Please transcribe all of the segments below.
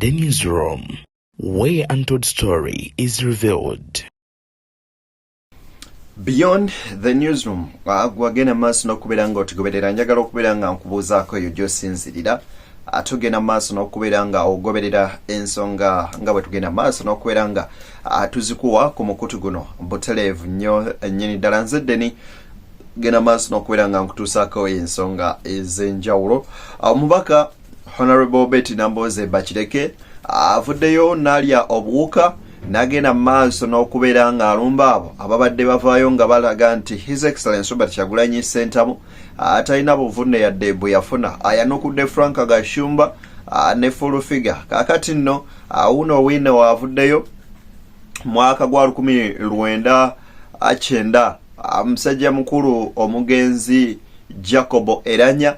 The Newsroom, where untold story is revealed. Beyond the Newsroom, wagena maso n'okubeera nga otugoberera, njagala okubeera nga nkubuuzaako eyo gy'osinzirira. Tugenda maaso n'okubeera nga ogoberera ensonga nga bwe tugenda maaso n'okubeera nga tuzikuwa ku mukutu guno butereevu nnyo nnyini ddala. Nze Deni genda maaso n'okubeera nga nkutuusaako ensonga ez'enjawulo. Omubaka Honorable Betty Nambooze Bakireke avuddeyo n'alya obuwuka n'agenda maaso n'okubeera nga alumba abo ababadde bavaayo nga balaga nti His Excellency Robert Kyagulanyi Ssentamu atalina buvunne yadde bwe yafuna ayanukudde Frank Gashumba ne full figure. Kaakati nno uno wine wavuddeyo mwaka gwa 1990 musajja mukulu omugenzi Jacobo Eranya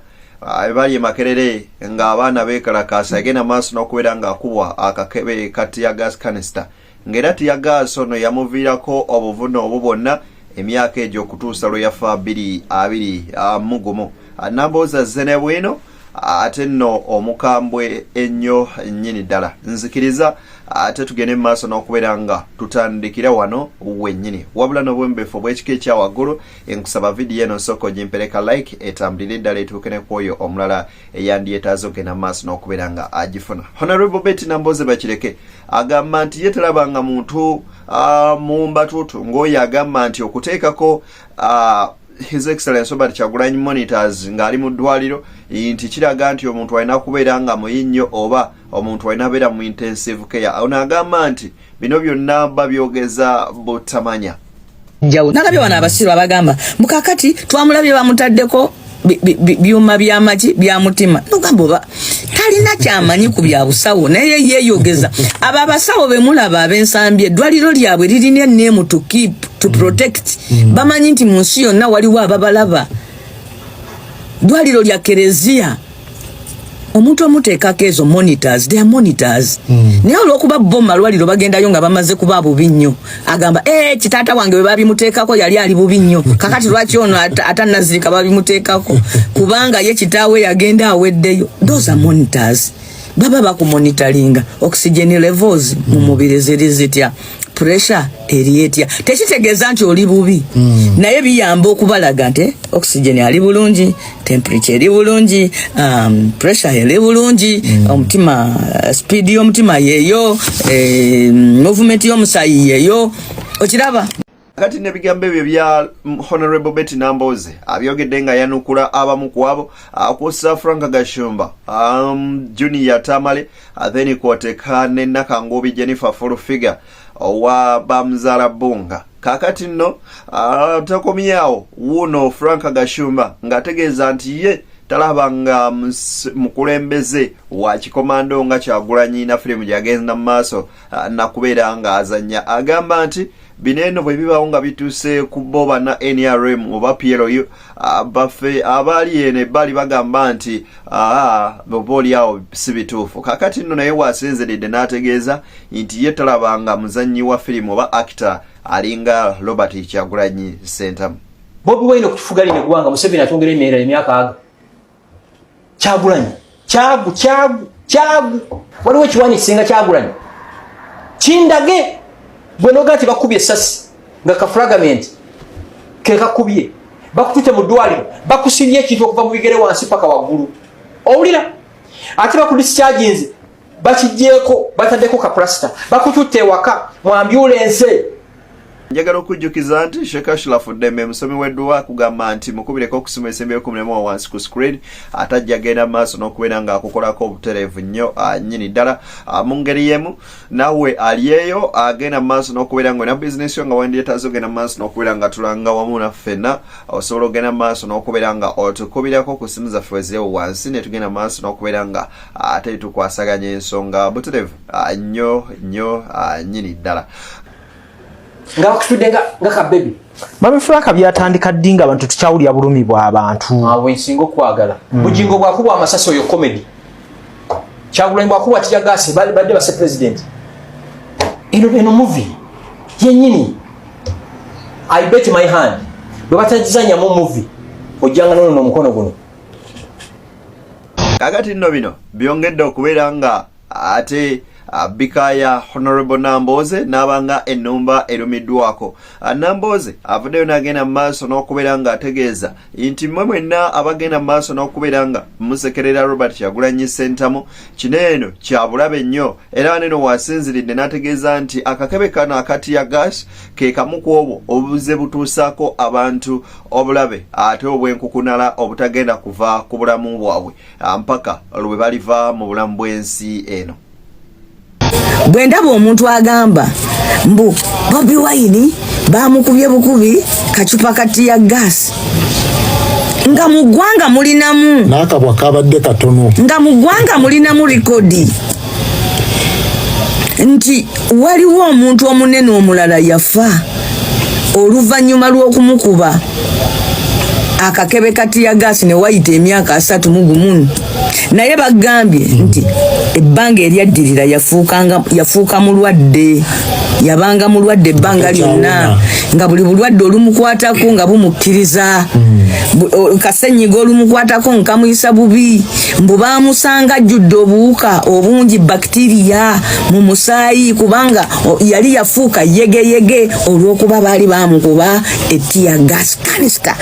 bali Makerere nga abaana beekalakaasa agenda maaso n'okubeera nga akubwa akakebe kati ya gas canister ng'era tiyagas ono yamuviirako obuvune obwo bwonna emyaka egyo okutuusa lwe yafa 2021. Nambooze azze bwino ate nno omukambwe ennyo nnyini ddala. Nzikiriza ate tugende maaso n'okubeera nga tutandikira wano wennyini, wabula n'obwembeefu obw'ekika ekya waggulu. Enkusaba vidiyo eno soko gimpereka like etambulire ddala etuuke ne kwoyo omulala eyandyetaaze ogenda maaso n'okubeera nga agifuna. Honorable Betty Nambooze Bakireke agamba nti ye talabanga muntu mu mbatuutu ng'oyo agamba nti okuteekako His Excellency Robert Kyagulanyi monitors ng'ali mu ddwaliro nti kiraga nti omuntu alina kubeera nga muyinnyo oba omuntu alina beera mu intensive care. Ono agamba nti bino byonna babyogeza butamanya. Nalabye wano abasiru abagamba mukakati twamulabye bamutaddeko byuma by'amagi bya mutima nogamba oba talina kyamanyi ku bya busawo naye yeeyogeza. Abo abasawo be mulaba ab'ensambye eddwaliro lyabwe lirina enneemu to keep to protect. Bamanyi nti mu nsi yonna waliwo ababalaba. Ddwaliro lya Kereziya omuntu omuteekako ezo monitors, they are monitors. Naye olw'okuba bo malwaliro bagendayo nga bamaze kuba bubi nnyo agamba kitaata wange bwe babimuteekako yali ali bubi nnyo kakati lwaki ono atannazirika babimuteekako kubanga ye kitaawe yagenda aweddeyo. Those are monitors. Baba bakumonitaringa oxygen levels mu mubiri ziri zitya, pressure eri etya. Tekitegeeza nti oli bubi naye biyamba okubalaga nti oxygen ali bulungi, temperature eri bulungi, pressure eri bulungi, omutima speed y'omutima yeeyo, movement y'omusayi yeeyo. Okiraba kati n'ebigambo ebyo bya Honorable Betty Nambooze abyogedde nga yanukula abamu ku abo akosa Frank Gashumba, Junior Tamale, then kwoteka ne Nakangobi Jennifer full figure owa Bamzara Bunga. Kakati nno takomyawo wuno Frank Gashumba ng'ategeeza nti ye talabanga mukulembeze wa kikomando nga Kyagulanyi na firimu gyagenda mu maaso na kubeera nga azanya. Agamba nti bineno bwe bibaawo nga bituuse ku boba na NRM oba PLU baffe abali ene bali bagamba nti boboli awo si bituufu. Kakati nno naye wasinziridde n'ategeeza nti ye talabanga muzannyi wa firimu oba actor alinga Robert Kyagulanyi Ssentamu. Bobi Wine okufuga lino eggwanga Museveni atwongera emyera emyaka aga. Kyagulanyi kyagu waliwo ekiwaanyi kisinga Kyagulanyi kindage bwe noga nti bakubye essasi nga kafragament ke kakubye bakutute mu ddwaliro bakusibye ekintu okuva mu bigere wansi paka waggulu owulira ate bakudischarginze bakijjeeko bataddeko kaplasta bakututte ewaka mu ambulance. Njagala okujjukiza nti Sheikh Ashraf Demme musomi w'edduwa akugamba nti mukubireko okusoma ensembe y'okumulema wansi ku screen atajja genda maaso n'okubeera nga akukolako obutereevu nnyo nnyini ddala mu ngeri yemu. Nawe alieyo agenda maaso n'okubeera nga olina bizinesi yo nga wendyetaaze ogenda maaso n'okubeera nga tulanga wamu naffenna osobola ogenda maaso n'okubeera nga otukubirako ku simu zaffe wezirewo wansi ne tugenda maaso n'okubeera nga ate tukwasaganya ensonga butereevu nnyo nnyini ddala. Nga bakutudde nga kabebi babifulaka byatandika ddi nga abantu tukyawulya bulumi bw'abantu awo ensinga okwagala bujingo bwakubwa amasasi oyo comedy Kyagulanyi bwakubwa tijagasi badde base president eno movie yennyini I bet my hand bwe batajizanya mu movie ojjanga n'omukono guno. Kakati nno bino byongedde okubeera nga ate Bikaya Honorable Namboze nabanga enumba erumiddwako. Namboze avuddeyo n'agenda maaso n'okubeera nga ategeeza nti mmwe mwenna abagenda maaso n'okubeera nga musekerera Robert Kyagulanyi Ssentamu kino eno kya bulabe nnyo era neno wasinziridde n'ategeeza nti akakebe kano akati ya gas ke kamu ku obwo obuze butuusaako abantu obulabe ate obw'enkukunala obutagenda kuva ku bulamu bwabwe mpaka lwe baliva mu bulamu bw'ensi eno. Bwe ndaba omuntu agamba mbu Bobi Wine bamukubye bukubi kacupa kati ya gas nga mu ggwanga mulinamu n'akabwa kabadde katono nga mu ggwanga mulinamu likodi nti waliwo omuntu omunene omulala yafa oluvannyuma lw'okumukuba akakebe kati ya gas ne wayita emyaka 31 naye bagambye nti ebbanga eryaddirira yafuuka mulwadde yabanga mulwadde ebbanga lyonna nga buli bulwadde olumukwatako nga bumukkiriza kasenyiga olumukwatako nkamuyisa bubi mbu baamusanga ajjudde obuwuka obungi bakitiriya mu musaayi kubanga yali yafuuka yegeyege olw'okuba baali baamukuba ettiya gas kanisita.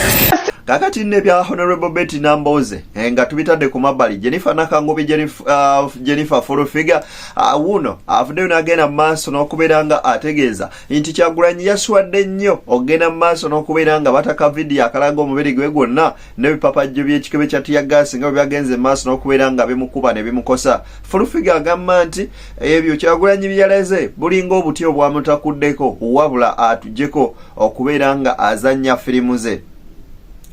Kakati nne bya Honorable Betty Namboze nga tubitadde ku mabbali Jennifer Nakangobi Jennifer Forofiga wuno avuddeyo n'agenda maaso n'okubeera nga ategeeza nti Kyagulanyi yaswadde nnyo okugenda maaso n'okubeera nga bataka vidiyo akalaga omubiri gwe gwonna n'ebipapajjo by'ekikebe kya tiyagasi nga bwe byagenze maaso n'okubeera nga bimukuba ne bimukosa. Forofiga agamba nti ebyo Kyagulanyi byalaze bulinga obuti obwamutakuddeko wabula atuggyeko okubeera nga azannya firimu ze.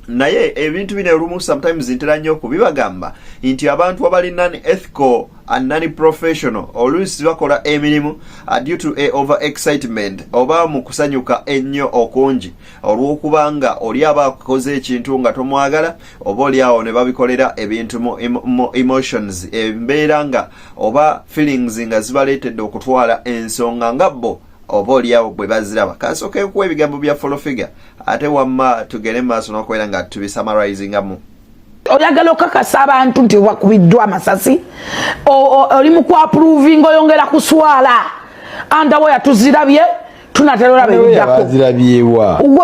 Naye ebintu bino olumu sometimes ntera nnyo okubibagamba nti abantu abali non-ethical and non-professional oluusi bakola emirimu due to a over excitement oba mu kusanyuka ennyo okungi olw'okuba nga oli aba akoze ekintu nga tomwagala oba oli awo ne babikolera ebintu mu emotions embeera nga oba feelings nga zibaleetedde okutwala ensonga nga bo oba oliawo bwe baziraba. Kasooke kuwa ebigambo bya Forofiga ate wamma tugere maaso n'okubeera nga tubisamarizingamu. Oyagala okakasa abantu nti wakubiddwa amasasi oli mu kuapprovinga oyongera kuswala andawo yatuzirabye tunatera olaba ebiddako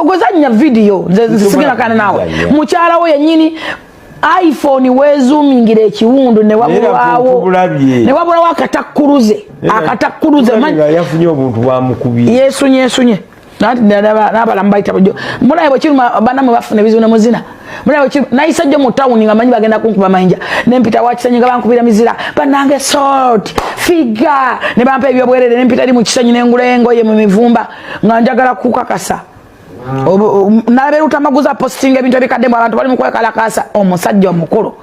gwezannya vidiyo nzisigina kana naawe mukyala wo yennyini iPhone wezumingira ekiwundu ne wabulawo akatakkuruze yafunye obuntu bwamukubye yesunye n'abalamu bayita mulabe bwe kiruma banamwe bafuna ebizibu ne muzina mulabe nayisa jjo mu tawuni nga manyi bagenda kunkuba mayinja nempita wakisanyi nga bankubira mizira banange sort figa ne bampa ebyobwerere nempita eri mu kisanyi n'engula engoye mu mivumba nga njagala kukakasa naberuta maguza posting ebintu ebikadde mu abantu bali mu kwekalakasa omusajja omukulu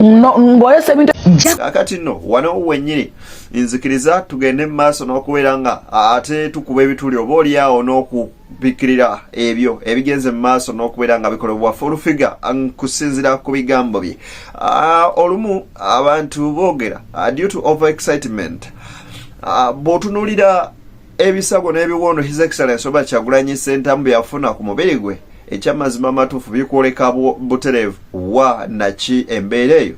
ng'oyesa ebintu kakati nno wano wennyini nzikiriza tugende mu maaso n'okubeera nga ate tukuba ebituli oba oliawo n'okubikirira ebyo ebigenze mu maaso n'okubeera nga bikolebwa Forofiga kusinzira ku bigambo bye. Olumu abantu boogera due to over excitement bw'otunuulira ebisago n'ebiwondo His Excellency oba Kyagulanyi Ssentamu bye yafuna ku mubiri gwe ekyamazima amatuufu bikwoleka butereevu wa naki embeera eyo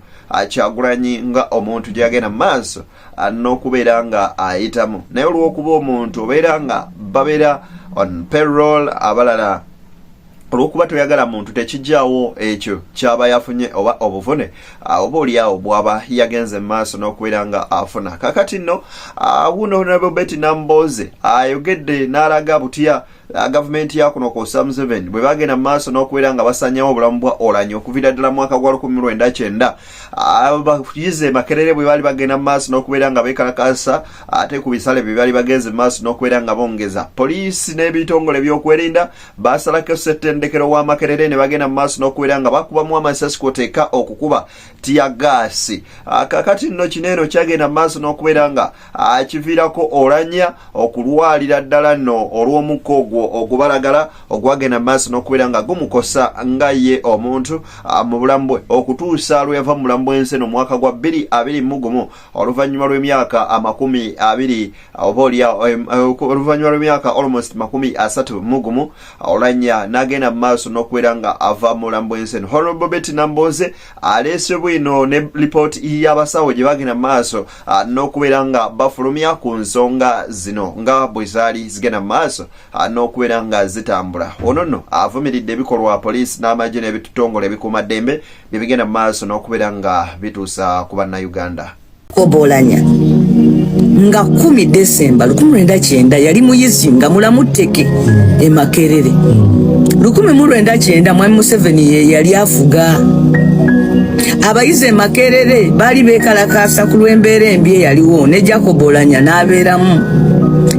Kyagulanyi nga omuntu gyagenda maaso n'okubeera nga ayitamu naye olw'okuba omuntu obeera nga babeera on payroll abalala olw'okuba toyagala muntu tekijjaawo ekyo kyaba yafunye oba obuvune oba oliawo bw'aba yagenze maaso n'okubeera nga afuna. Kakati nno wuno Honorable Betty Namboze ayogedde n'alaga butya gavumenti ya kuno ko Sam 7 bwe bagenda maaso n'okubeera nga basanyawo obulamu bwa Oranyo okuviira ddala mwaka gwa 1999 abayize Makerere bwe bali bagenda maaso n'okubeera nga beekalakasa ate ku bisale bye bali bagenze maaso n'okubeera nga bongeza poliisi n'ebitongole by'okwerinda basalako ssettendekero wa Makerere ne bagenda maaso n'okubeera nga bakubamu amasasi kwoteeka okukuba tiyagasi. Kakati nno kineeno kyagenda maaso n'okubeera nga kiviirako Oranya okulwalira ddala nno olw'omukko ogwo ogwo okubalagala ogwagenda maaso n'okubeera nga gumukosa nga ye omuntu mu bulamu bwe okutuusa lwe yava mu bulamu bw'ensi eno mu mwaka gwa 2021 oluvannyuma lw'emyaka 20 oluvannyuma lw'emyaka almost 31 Oulanyah n'agenda mu maaso n'okubeera nga ava mu bulamu bw'ensi eno. Honorable Betty Nambooze aleese bwino ne report y'abasawo gye bagenda mu maaso n'okubeera nga bafulumya ku nsonga zino nga bwe zaali zigenda mu maaso n'okubeera nga zitambula. Ono nno avumiridde ebikolwa poliisi n'amagye n'ebitongole ebikuumaddembe bye bigenda mu maaso n'okubeera nga bituusa ku bannayuganda. Oulanyah nga 10 December 1999 yali muyizi nga mulamu tteke e Makerere. 1999 Mwami Museveni ye yali afuga. Abayizi e Makerere bali beekalakaasa ku lw'embeera embi eyaliwo ne Jacob Oulanyah n'abeeramu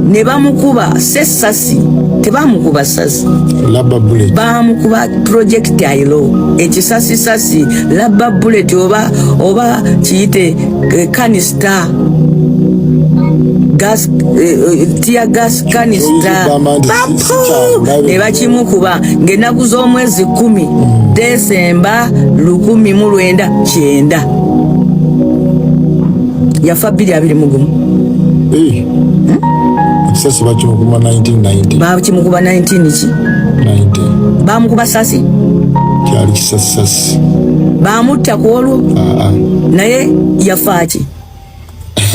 ne bamukuba sessasi, tebamukuba sasi, bamukuba project ailo ekisasisasi labba bullet oba kiyite canister gas tear gas canister ne bakimukuba ng'ennaku z'omwezi 10 December 1999 yafa 2021. Sasa bakimukuba 1990. Bakimukuba 19 ki? 90. Bamukuba sasi? Kyali kisasasi. Bamutta ku olwo? Naye yafa ki?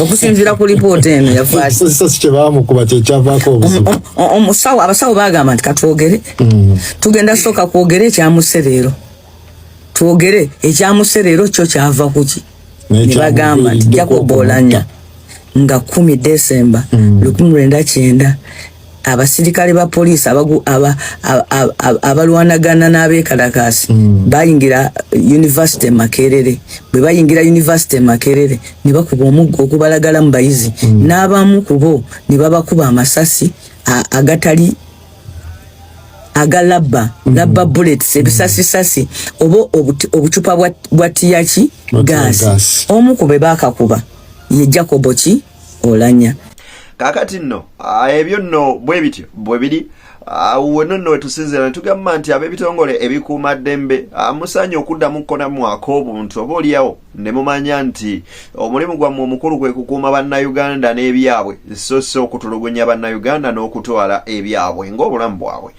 Okusinziira ku lipoota eno yafa ki? Sasi kye bamukuba kye kyavaako obuzibu. Omusawo abasawo baagamba nti katwogere. Tugenda sooka kwogera ekyamusereero. Twogere ekyamusereero kyo kyava ku ki? Ne bagamba nti Jacob Oulanyah nga 10 December 1999 abasirikale ba poliisi abalwanagana n'abeekalakaasi bayingira University Makerere. Bwe bayingira University Makerere ne bakuba omuggo okubalagala mu bayizi n'abamu ku bo ne babakuba amasasi agatali agalabba bullets ebisasisasi oba obucupa bwa tiyaki gas. Omu ku be baakakuba ye Jacob Oulanyah. Kakati nno ebyo nno bwe bityo bwe biri nno wetusinzira tugamba nti ab'ebitongole ebikuumaddembe musaanye okuddamu kkonamu ak'obuntu oba oliawo ne mumanya nti omulimu gwammwe omukulu kwe kukuuma bannayuganda n'ebyabwe so si okutulugunya bannayuganda n'okutwala ebyabwe ng'obulamu bwabwe.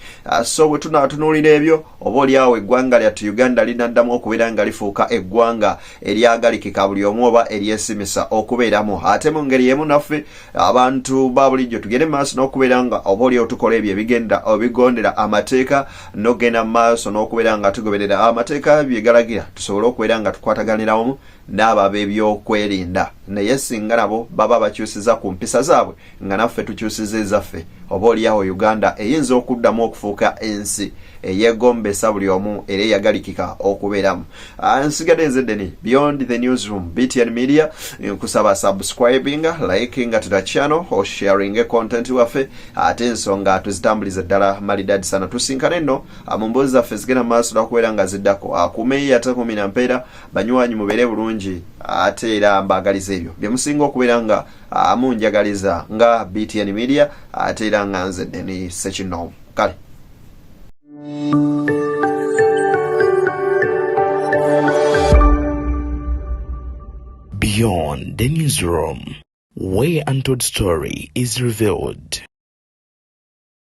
So bwe tunaatunuulira ebyo oba oliawo eggwanga lyattu Uganda linaddamu okubeera nga lifuuka eggwanga eryagalikika buli omu oba eryesimisa okubeeramu. Ate mu ngeri y'emu naffe abantu ba bulijjo tugende mu maaso n'okubeera nga oba oliawo tukola ebyo ebigenda obigondera amateeka n'ogenda mu maaso n'okubeera nga tugoberera amateeka byegalagira tusobole okubeera nga tukwataganira wamu n'abo ab'ebyokwerinda. Naye singa nabo baba bakyusiza ku mpisa zaabwe nga naffe tukyusiza ezaffe oba oliawo Uganda eyinza okuddamu okufuuka ensi eyeegombesa buli omu era eyagalikika okubeeramu. Nsigadde nzeddeni Beyond the Newsroom BTN Media nkusaba subscribing, liking to the channel or sharing content waffe ate ensonga tuzitambuliza ddala malidadi sana. Tusinkane nno mu mboozi zaffe zigenda maaso n'okubeera nga ziddako akumeyi ate kumina mpeera banywanyi mubeere bulungi ate era mbaagaliza ebyo bye musinga okubeera nga munjagaliza nga BTN Media ate era nga nzeddeni Ssekinomu kale. Beyond the Newsroom, where untold story is revealed.